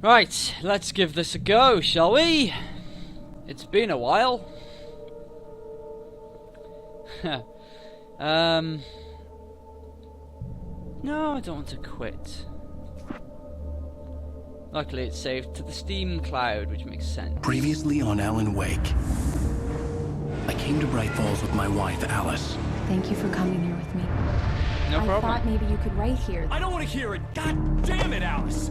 Right, let's give this a go, shall we? It's been a while. No, I don't want to quit. Luckily it's saved to the Steam cloud, which makes sense. Previously on Alan Wake. I came to Bright Falls with my wife, Alice. Thank you for coming here with me. No problem. I thought maybe you could write here. I don't want to hear it! God damn it, Alice!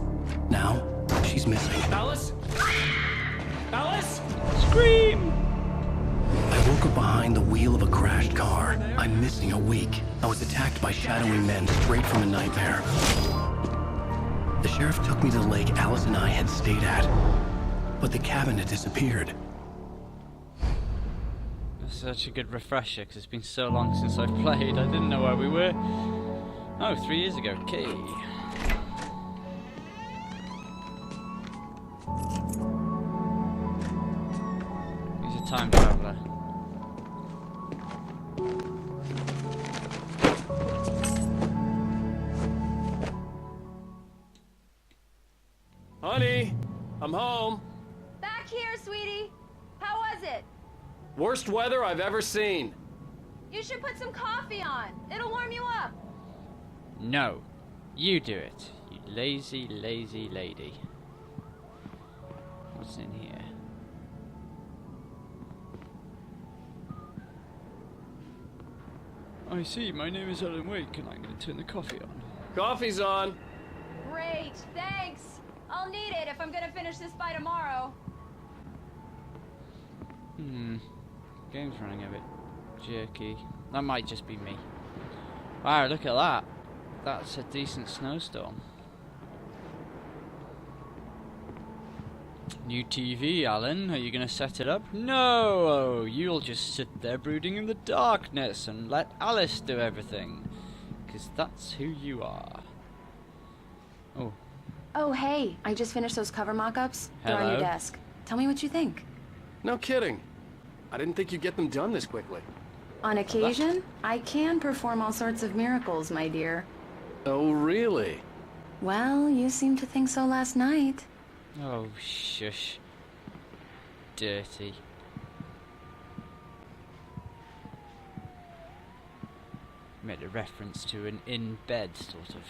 Now, she's missing. Alice? Alice? Scream! I woke up behind the wheel of a crashed car. I'm missing a week. I was attacked by shadowy men straight from a nightmare. The sheriff took me to the lake Alice and I had stayed at. But the cabin had disappeared. That's such a good refresher, because it's been so long since I've played. I didn't know where we were. Oh, 3 years ago. Okay. He's a time traveler. Honey, I'm home. Back here, sweetie. How was it? Worst weather I've ever seen. You should put some coffee on. It'll warm you up. No. You do it. You lazy, lazy lady. What's in here? I see. My name is Alan Wake, and I'm going to turn the coffee on. Coffee's on. Great, thanks. I'll need it if I'm gonna finish this by tomorrow. Game's running a bit jerky. That might just be me. Wow, look at that. That's a decent snowstorm. New TV, Alan. Are you going to set it up? No! You'll just sit there brooding in the darkness and let Alice do everything. Because that's who you are. Oh. Oh, hey, I just finished those cover mock-ups. They're on your Hello. desk. Tell me what you think. No kidding. I didn't think you'd get them done this quickly. On occasion, I can perform all sorts of miracles, my dear. Oh, really? Well, you seemed to think so last night. Oh, shush. Dirty. Made a reference to an in-bed sort of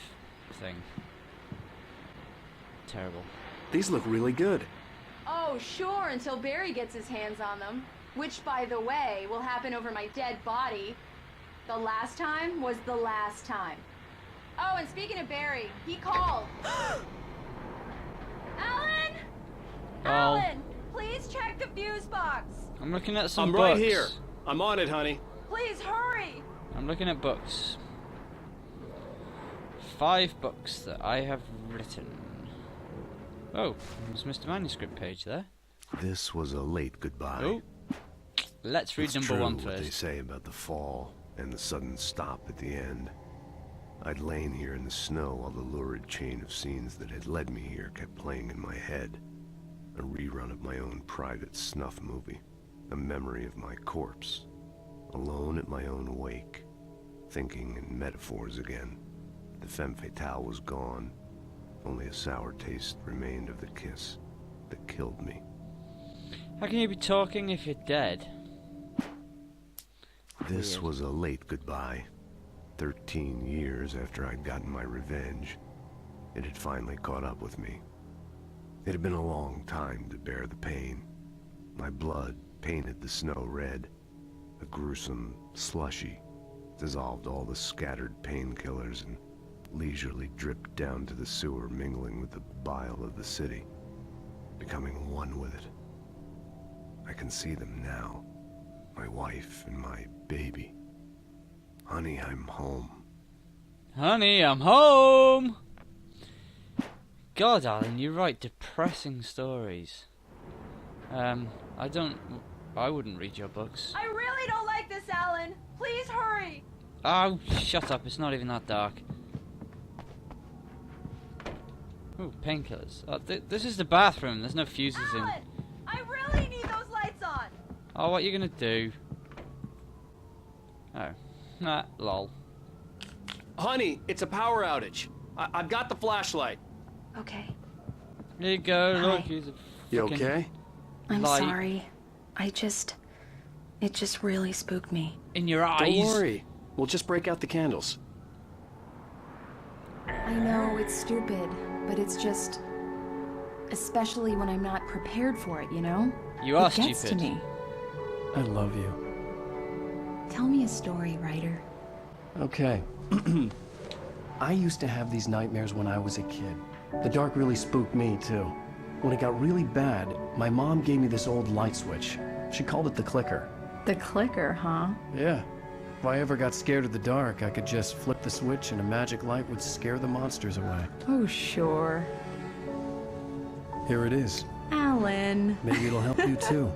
thing. Terrible. These look really good. Oh, sure, until Barry gets his hands on them. Which, by the way, will happen over my dead body. The last time was the last time. Oh, and speaking of Barry, he called. Alan! Oh. Alan, please check the fuse box. I'm looking at some I'm books. right here. I'm on it, honey. Please hurry. I'm looking at books. 5 books that I have written. Oh, there's Mr. Manuscript page there. This was a late goodbye. Oh, let's read It's number true 1 what they first. say about the fall and the sudden stop at the end. I'd lain here in the snow while the lurid chain of scenes that had led me here kept playing in my head. A rerun of my own private snuff movie. A memory of my corpse. Alone at my own wake. Thinking in metaphors again. The femme fatale was gone. Only a sour taste remained of the kiss that killed me. How can you be talking if you're dead? This Weird. was a late goodbye. 13 years after I'd gotten my revenge, it had finally caught up with me. It had been a long time to bear the pain. My blood painted the snow red. A gruesome slushy dissolved all the scattered painkillers and leisurely dripped down to the sewer, mingling with the bile of the city, becoming one with it. I can see them now, my wife and my baby. Honey, I'm home. Honey, I'm home! God, Alan, you write depressing stories. I wouldn't read your books. I really don't like this, Alan. Please hurry. Oh, shut up, it's not even that dark. Ooh, painkillers. Oh, this is the bathroom, there's no fuses in. Alan, I really need those lights on. Oh, what are you gonna do? Oh. Nah, lol. Honey, it's a power outage. I've got the flashlight. Okay. There you go, Hi. look, he's a You fucking okay? I'm light sorry. It just really spooked me. in your eyes. Don't worry. We'll just break out the candles. I know it's stupid, but it's just... Especially when I'm not prepared for it, you know? You are it gets stupid. to me. I love you. Tell me a story, writer. Okay. I used to have these nightmares when I was a kid. The dark really spooked me, too. When it got really bad, my mom gave me this old light switch. She called it the clicker. The clicker, huh? Yeah. If I ever got scared of the dark, I could just flip the switch and a magic light would scare the monsters away. Oh, sure. Here it is. Alan. Maybe it'll help you, too.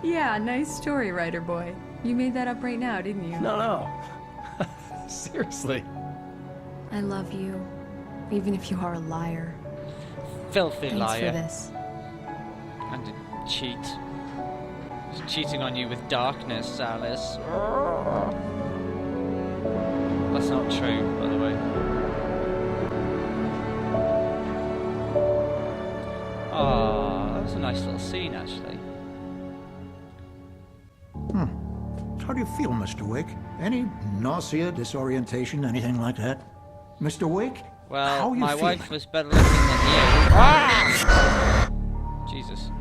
Yeah, nice story, writer boy. You made that up right now, didn't you? No. Seriously. I love you, even if you are a liar. Filthy Thanks liar. for this. And a cheat. He's cheating on you with darkness, Alice. That's not true, by the way. Ah, that was a nice little scene, actually. How do you feel, Mr. Wake? Any nausea, disorientation, anything like that? Mr. Wake? Well, how you my feeling? wife was better looking than you. Ah! Jesus.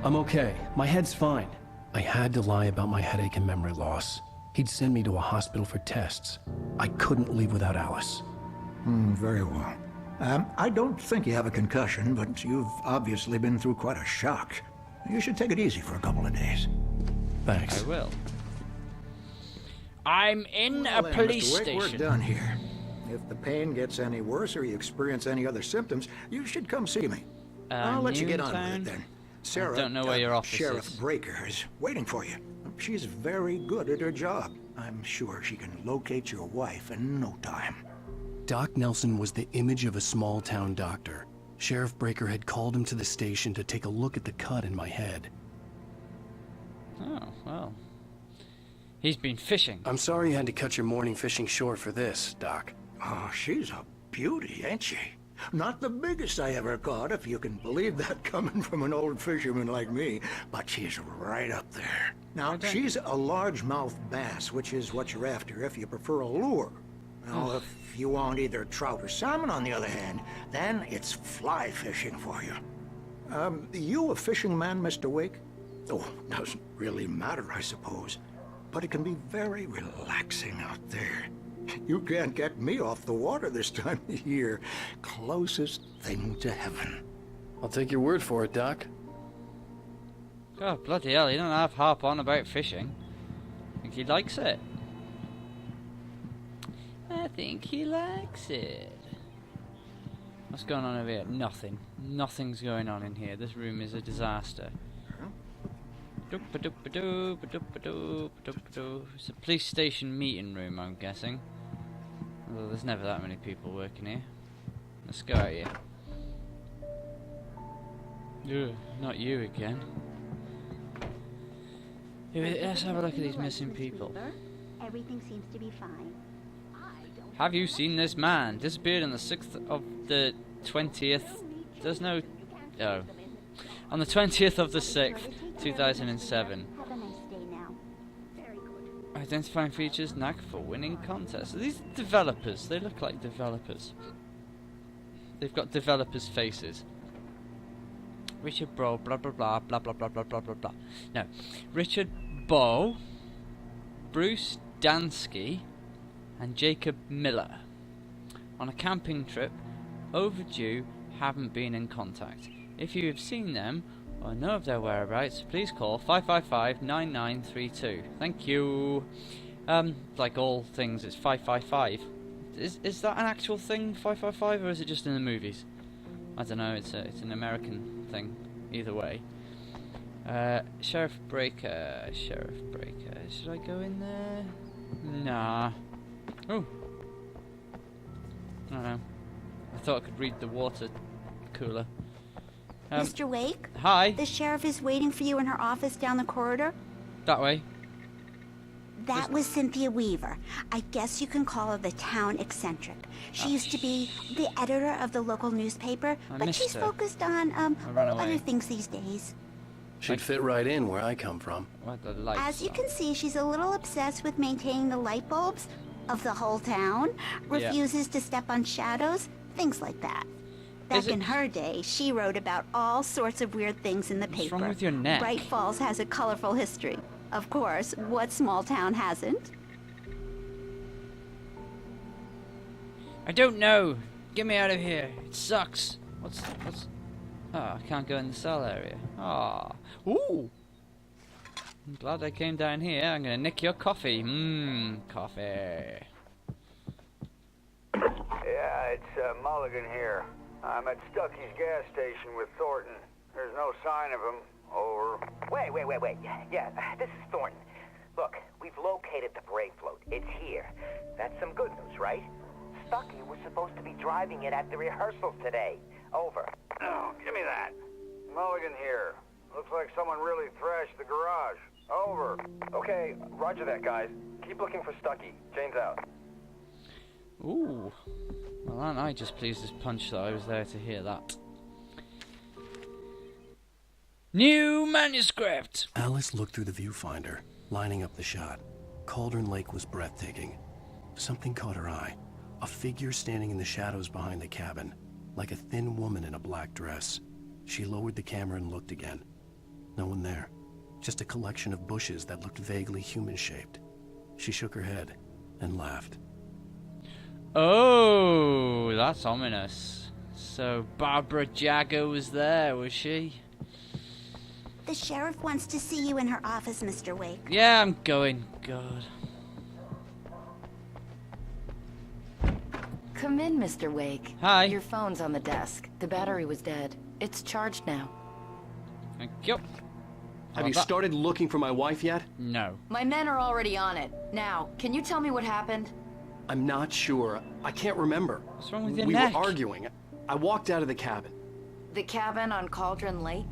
I'm okay. My head's fine. I had to lie about my headache and memory loss. He'd send me to a hospital for tests. I couldn't leave without Alice. Very well. I don't think you have a concussion, but you've obviously been through quite a shock. You should take it easy for a couple of days. Thanks. I will. I'm in a Well then, police Mr. Wake, station. we're done here. If the pain gets any worse or you experience any other symptoms, you should come see me. I'll let you get on with Newtown? it then. Sarah, don't know where your office Sheriff is. Breaker is waiting for you. She's very good at her job. I'm sure she can locate your wife in no time. Doc Nelson was the image of a small-town doctor. Sheriff Breaker had called him to the station to take a look at the cut in my head. Oh, well. He's been fishing. I'm sorry you had to cut your morning fishing short for this, Doc. Oh, she's a beauty, ain't she? Not the biggest I ever caught, if you can believe that coming from an old fisherman like me, but she's right up there. Now, she's a largemouth bass, which is what you're after if you prefer a lure. Now, if you want either trout or salmon, on the other hand, then it's fly fishing for you. You a fishing man, Mr. Wake? Oh, doesn't really matter, I suppose. But it can be very relaxing out there. You can't get me off the water this time of year. Closest thing to heaven. I'll take your word for it, Doc. God, bloody hell, he don't have harp on about fishing. I think he likes it. I think he likes it. What's going on over here? Nothing. Nothing's going on in here. This room is a disaster. It's a police station meeting room, I'm guessing. Although there's never that many people working here. Let's go out here. Ugh, not you again. Let's have a look at these missing people. Everything seems to be fine. Have you seen this man? Disappeared on the 6th of the 20th. There's no... Oh. On the 20th of the 6th, 2007. Have a nice day now. Very good. Identifying features, knack for winning contests. Are these developers? They look like developers. They've got developers' faces. Richard Bowe, blah blah blah, blah blah blah blah blah blah blah. No. Richard Bowe, Bruce Dansky, and Jacob Miller. On a camping trip, overdue, haven't been in contact. If you have seen them or know of their whereabouts, please call 555-9932. Thank you. Like all things, it's 555. Is that an actual thing, 555, or is it just in the movies? I don't know. It's an American thing. Either way. Sheriff Breaker. Sheriff Breaker. Should I go in there? Nah. Oh. I don't know. I thought I could read the water cooler. Mr. Wake? Hi. The sheriff is waiting for you in her office down the corridor. That way. That was Cynthia Weaver. I guess you can call her the town eccentric. She used to be the editor of the local newspaper, but she's focused on, other things these days. She'd fit right in where I come from. What the lights As you on. can see, she's a little obsessed with maintaining the light bulbs of the whole town, refuses to step on shadows, things like that. Back in her day, she wrote about all sorts of weird things in the paper. What's wrong with your neck? Bright Falls has a colorful history. Of course, what small town hasn't? I don't know. Get me out of here. It sucks. What's... Oh, I can't go in the cell area. Ah. Ooh. I'm glad I came down here. I'm gonna nick your coffee. Coffee. Yeah, it's Mulligan here. I'm at Stucky's gas station with Thornton. There's no sign of him. Over. Wait. Yeah, this is Thornton. Look, we've located the parade float. It's here. That's some good news, right? Stucky was supposed to be driving it at the rehearsal today. Over. Oh, give me that. Mulligan here. Looks like someone really thrashed the garage. Over. Okay, roger that, guys. Keep looking for Stucky. Jane's out. Ooh. Well, aren't I just pleased as punch that I was there to hear that. New manuscript! Alice looked through the viewfinder, lining up the shot. Cauldron Lake was breathtaking. Something caught her eye. A figure standing in the shadows behind the cabin, like a thin woman in a black dress. She lowered the camera and looked again. No one there. Just a collection of bushes that looked vaguely human-shaped. She shook her head and laughed. Oh, that's ominous. So Barbara Jagger was there, was she? The sheriff wants to see you in her office, Mr. Wake. Yeah, I'm going. God. Come in, Mr. Wake. Hi. Your phone's on the desk. The battery was dead. It's charged now. Thank you. Have you started looking for my wife yet? No. My men are already on it. Now, can you tell me what happened? I'm not sure. I can't remember. What's wrong with your We neck? were arguing. I walked out of the cabin. The cabin on Cauldron Lake?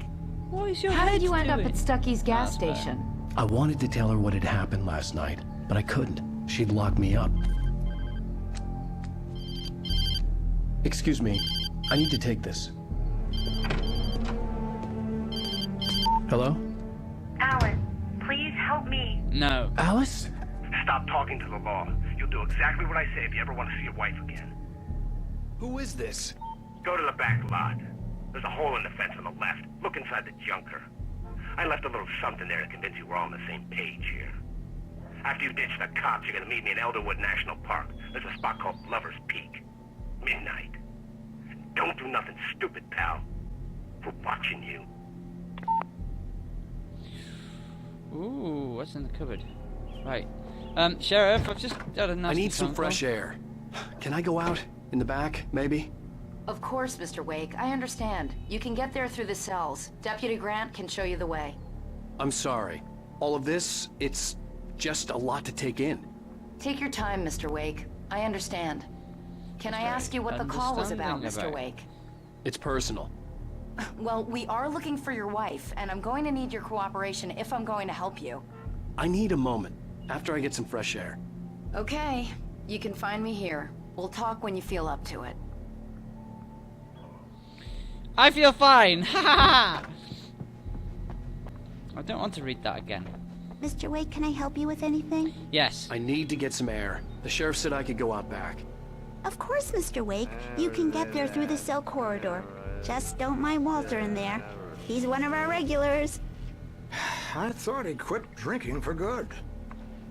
What is your How head did you end up doing? at Stucky's gas That's bad. station? I wanted to tell her what had happened last night, but I couldn't. She'd locked me up. Excuse me. I need to take this. Hello? Alice, please help me. No. Alice? Stop talking to the law. You'll do exactly what I say if you ever want to see your wife again. Who is this? Go to the back lot. There's a hole in the fence on the left. Look inside the junker. I left a little something there to convince you we're all on the same page here. After you ditch the cops, you're gonna meet me in Elderwood National Park. There's a spot called Lover's Peak. Midnight. Don't do nothing stupid, pal. We're watching you. Ooh, what's in the cupboard? Right. Sheriff, I've just got a nasty I need some phone fresh call. air. Can I go out? In the back, maybe? Of course, Mr. Wake. I understand. You can get there through the cells. Deputy Grant can show you the way. I'm sorry. All of this, it's just a lot to take in. Take your time, Mr. Wake. I understand. Can I ask you what the call was about, Mr. Wake? It's personal. Well, we are looking for your wife, and I'm going to need your cooperation if I'm going to help you. I need a moment, after I get some fresh air. Okay. You can find me here. We'll talk when you feel up to it. I feel fine! Ha ha ha! I don't want to read that again. Mr. Wake, can I help you with anything? Yes. I need to get some air. The sheriff said I could go out back. Of course, Mr. Wake. You can get there through the cell corridor. Just don't mind Walter in there. He's one of our regulars. I thought he quit drinking for good.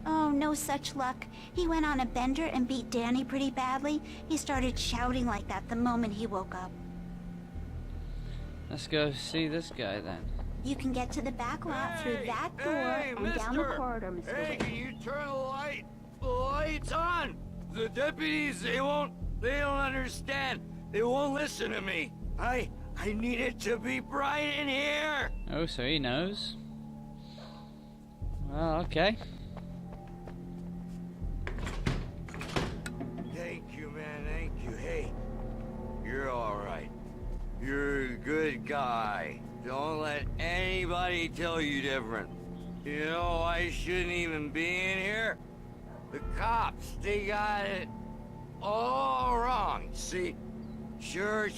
Oh, no such luck. He went on a bender and beat Danny pretty badly. He started shouting like that the moment he woke up. Let's go see this guy then. You can get to the back lot through that door and down the corridor, Mr. Hey, Wake. can you turn the lights on? The deputies, they don't understand. They won't listen to me. I need it to be bright in here. Oh, so he knows. Well, okay. Thank you, man, thank you. Hey, you're all right. You're a good guy. Don't let anybody tell you different. You know, I shouldn't even be in here. The cops, they got it all wrong. See, sure,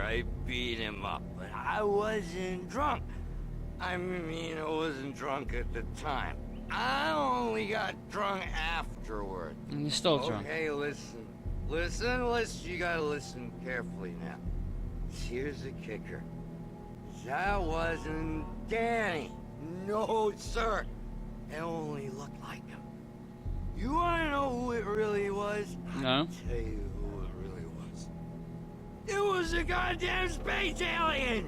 I beat him up, but I wasn't drunk. I mean, I wasn't drunk at the time. I only got drunk afterward. And you're still drunk. Okay, listen, you gotta listen carefully now. Here's the kicker. That wasn't Danny. No, sir. It only looked like him. You wanna know who it really was? No. I'll tell you who it really was. It was a goddamn space alien!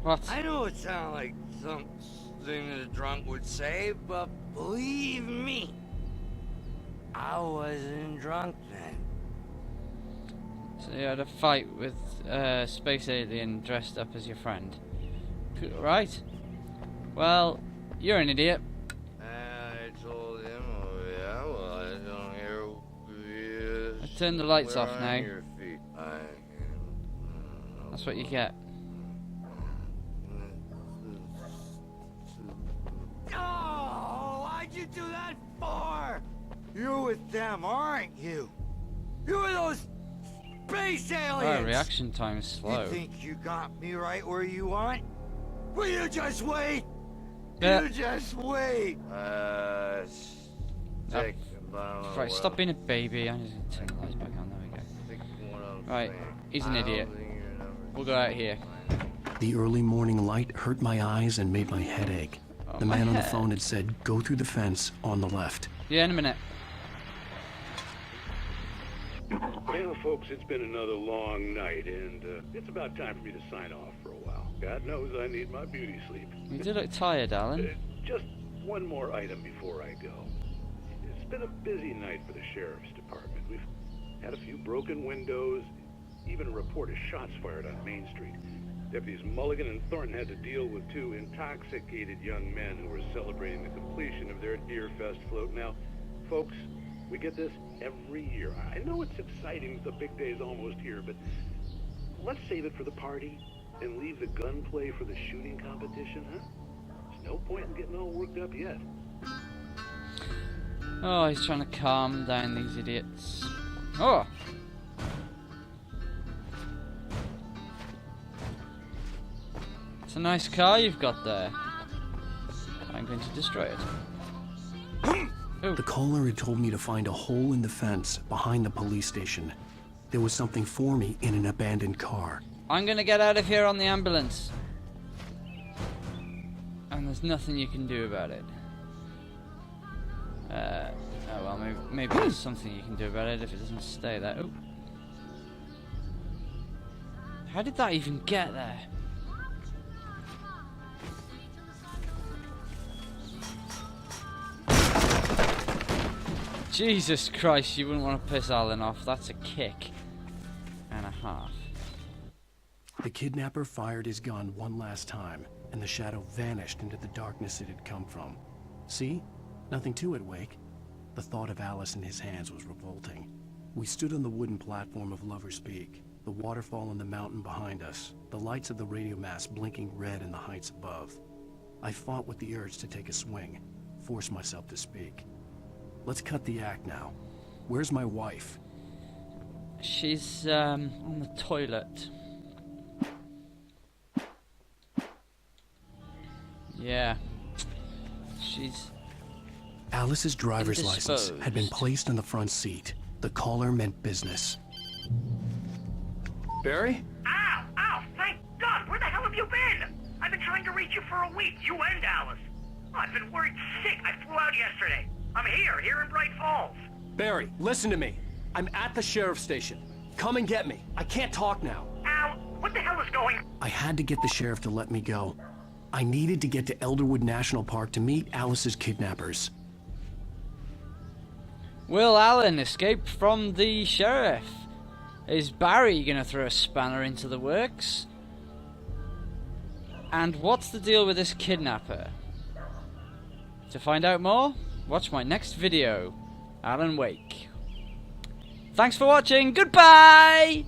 What? I know it sounded like something that a drunk would say, but believe me, I wasn't drunk then. So you had a fight with a space alien dressed up as your friend. Right. Well, you're an idiot. I told him, oh yeah, well, I don't hear. I turned the lights off now. Your feet. That's what you get. Oh, why'd you do that for? You're with them, aren't you? You're those space aliens! Oh, reaction time is slow. You think you got me right where you want? Will you just wait? Yeah. You just wait! Right, stop being a baby. I just turn the lights back on. There we go. Right, he's an idiot. We'll go out here. The early morning light hurt my eyes and made my head ache. Oh, the man on the phone had said, go through the fence on the left. Yeah, in a minute. Well, folks, it's been another long night, and it's about time for me to sign off for a while. God knows I need my beauty sleep. You do look tired, Alan. Just one more item before I go. It's been a busy night for the sheriff's department. We've had a few broken windows, even a report of shots fired on Main Street. Deputies Mulligan and Thornton had to deal with two intoxicated young men who were celebrating the completion of their Deer Fest float. Now, folks, we get this every year. I know it's exciting, the big day's almost here, but let's save it for the party and leave the gunplay for the shooting competition, huh? There's no point in getting all worked up yet. Oh, he's trying to calm down these idiots. Oh! It's a nice car you've got there. I'm going to destroy it. The caller had told me to find a hole in the fence behind the police station. There was something for me in an abandoned car. I'm gonna get out of here on the ambulance. And there's nothing you can do about it. Oh well, maybe there's something you can do about it if it doesn't stay there. Oh. How did that even get there? Jesus Christ, you wouldn't want to piss Alan off. That's a kick and a half. The kidnapper fired his gun one last time, and the shadow vanished into the darkness it had come from. See? Nothing to it, Wake. The thought of Alice in his hands was revolting. We stood on the wooden platform of Lover's Peak, the waterfall on the mountain behind us, the lights of the radio mast blinking red in the heights above. I fought with the urge to take a swing, force myself to speak. Let's cut the act now. Where's my wife? She's on the toilet. Yeah. She's... Alice's driver's license had been placed in the front seat. The caller meant business. Barry? Ow! Ow! Thank God! Where the hell have you been? I've been trying to reach you for a week, you and Alice. Oh, I've been worried sick. I flew out yesterday. I'm here in Bright Falls. Barry, listen to me. I'm at the sheriff's station. Come and get me. I can't talk now. Ow! What the hell is going on? I had to get the sheriff to let me go. I needed to get to Elderwood National Park to meet Alice's kidnappers. Will Allen escape from the sheriff? Is Barry gonna throw a spanner into the works? And what's the deal with this kidnapper? To find out more, watch my next video, Alan Wake. Thanks for watching, goodbye!